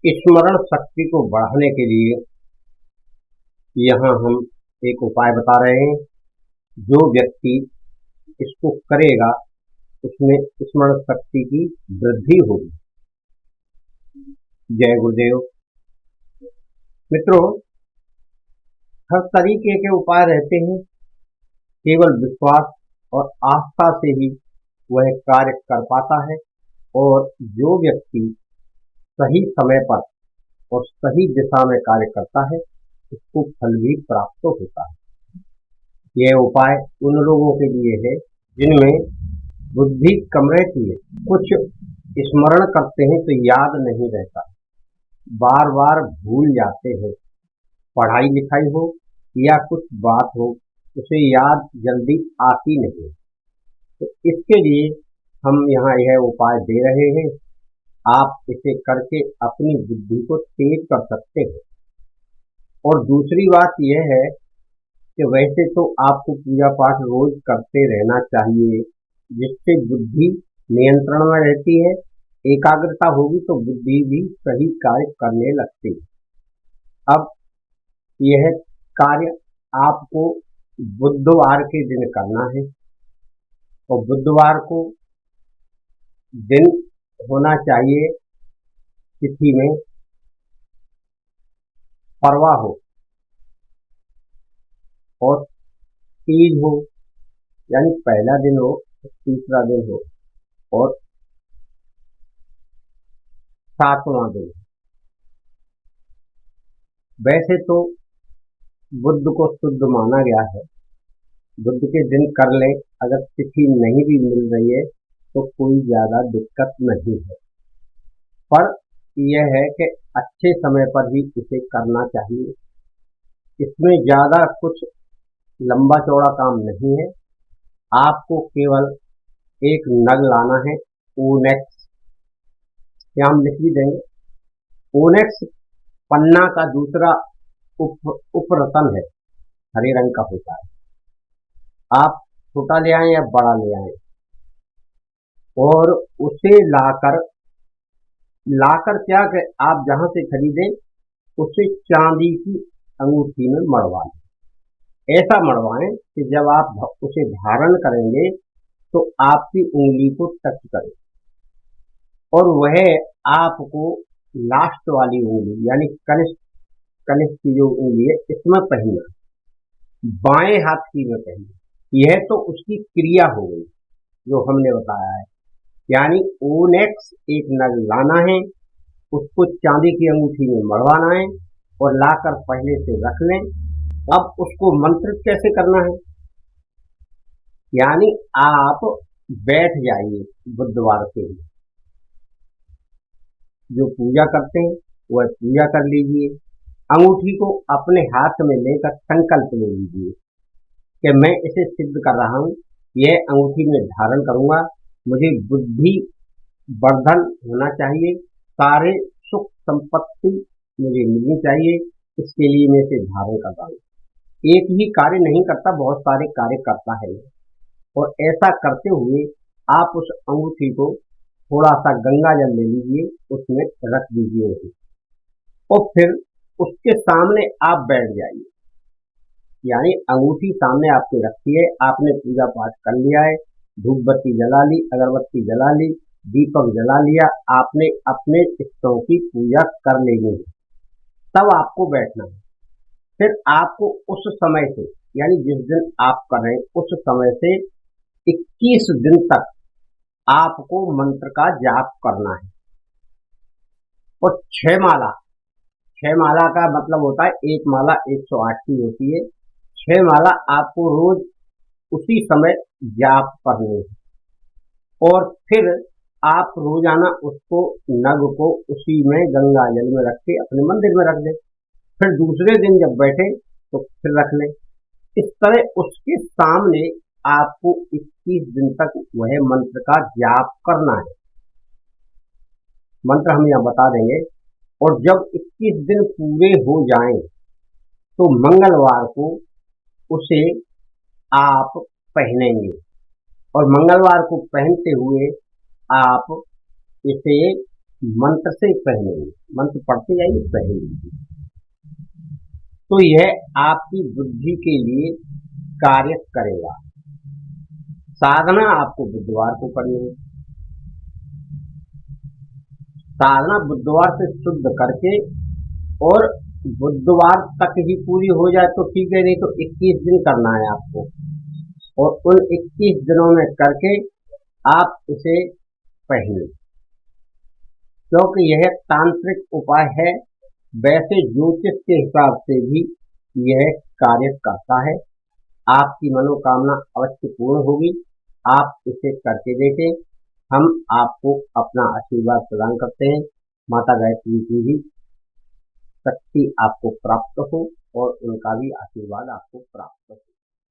स्मरण शक्ति को बढ़ाने के लिए यहाँ हम एक उपाय बता रहे हैं। जो व्यक्ति इसको करेगा उसमें स्मरण शक्ति की वृद्धि होगी। जय गुरुदेव। मित्रों, हर तरीके के उपाय रहते हैं, केवल विश्वास और आस्था से ही वह कार्य कर पाता है। और जो व्यक्ति सही समय पर और सही दिशा में कार्य करता है उसको फल भी प्राप्त होता है। यह उपाय उन लोगों के लिए है जिनमें बुद्धि कम रहती है, कुछ स्मरण करते हैं तो याद नहीं रहता, बार बार भूल जाते हैं। पढ़ाई लिखाई हो या कुछ बात हो उसे याद जल्दी आती नहीं। तो इसके लिए हम यहाँ यह उपाय दे रहे हैं। आप इसे करके अपनी बुद्धि को तेज कर सकते हैं। और दूसरी बात यह है कि वैसे तो आपको पूजा पाठ रोज करते रहना चाहिए, जिससे बुद्धि नियंत्रण में रहती है। एकाग्रता होगी तो बुद्धि भी सही कार्य करने लगती है। अब यह कार्य आपको बुधवार के दिन करना है और बुधवार को दिन होना चाहिए तिथि में परवा हो और तीज हो, यानी पहला दिन हो, तीसरा दिन हो और सातवां दिन। वैसे तो बुध को शुद्ध माना गया है, बुध के दिन कर लें। अगर तिथि नहीं भी मिल रही है तो कोई ज्यादा दिक्कत नहीं है, पर यह है कि अच्छे समय पर ही इसे करना चाहिए। इसमें ज्यादा कुछ लंबा चौड़ा काम नहीं है। आपको केवल एक नग लाना है, ओनेक्स, या हम लिख भी देंगे। ओनेक्स पन्ना का दूसरा उपरतन है, हरे रंग का होता है। आप छोटा ले आए या बड़ा ले आए और उसे लाकर क्या कि आप जहां से खरीदें उसे चांदी की अंगूठी में मड़वा लें। ऐसा मड़वाएं कि जब आप उसे धारण करेंगे तो आपकी उंगली को टच करे और वह आपको लास्ट वाली उंगली यानी कनिष्ठ की जो उंगली है इसमें पहनना, बाएं हाथ की में पहनना। यह तो उसकी क्रिया हो गई जो हमने बताया है। यानी ओनेक्स एक नग लाना है, उसको चांदी की अंगूठी में मड़वाना है और लाकर पहले से रख लें। अब उसको मंत्रित कैसे करना है, यानी आप बैठ जाइए बुधवार के लिए, जो पूजा करते हैं वह पूजा कर लीजिए। अंगूठी को अपने हाथ में लेकर संकल्प ले लीजिए कि मैं इसे सिद्ध कर रहा हूं, यह अंगूठी में धारण करूंगा, मुझे बुद्धि वर्धन होना चाहिए, सारे सुख संपत्ति मुझे मिलनी चाहिए, इसके लिए मैं इसे धारण करता हूँ। एक ही कार्य नहीं करता, बहुत सारे कार्य करता है। और ऐसा करते हुए आप उस अंगूठी को थोड़ा सा गंगा जल ले लीजिए, उसमें रख दीजिए और फिर उसके सामने आप बैठ जाइए। यानी अंगूठी सामने आपके रखी है, आपने पूजा पाठ कर लिया है, धूप बत्ती जला ली, अगरबत्ती जला ली, दीपक जला लिया, आपने अपने इष्टों की पूजा कर लेनी है। तब आपको बैठना है। फिर आपको उस समय से, यानी जिस दिन आप कर रहे हैं उस समय से 21 दिन तक आपको मंत्र का जाप करना है। और 6 माला का मतलब होता है, एक माला 108 की होती है। 6 माला आपको रोज उसी समय जाप करनी है और फिर आप रोजाना उसको नग को उसी में गंगा जल में रख के अपने मंदिर में रख दें। फिर दूसरे दिन जब बैठे तो फिर रख लें। इस तरह उसके सामने आपको 21 दिन तक वह मंत्र का जाप करना है। मंत्र हम यहाँ बता देंगे। और जब 21 दिन पूरे हो जाएं तो मंगलवार को उसे आप पहनेंगे और मंगलवार को पहनते हुए आप इसे मंत्र से पहनेंगे, मंत्र पढ़ते जाइए, पहन लीजिए, तो यह आपकी बुद्धि के लिए कार्य करेगा। साधना आपको बुधवार को करनी है। साधना बुधवार से शुद्ध करके, और बुधवार तक ही पूरी हो जाए तो ठीक है, नहीं तो 21 दिन करना है आपको, और उन 21 दिनों में करके आप इसे पहने, क्योंकि यह तांत्रिक उपाय है। वैसे ज्योतिष के हिसाब से भी यह कार्य करता है। आपकी मनोकामना अवश्य पूर्ण होगी। आप इसे करके देखें। हम आपको अपना आशीर्वाद प्रदान करते हैं। माता गायत्री की भी शक्ति आपको प्राप्त हो और उनका भी आशीर्वाद आपको प्राप्त हो।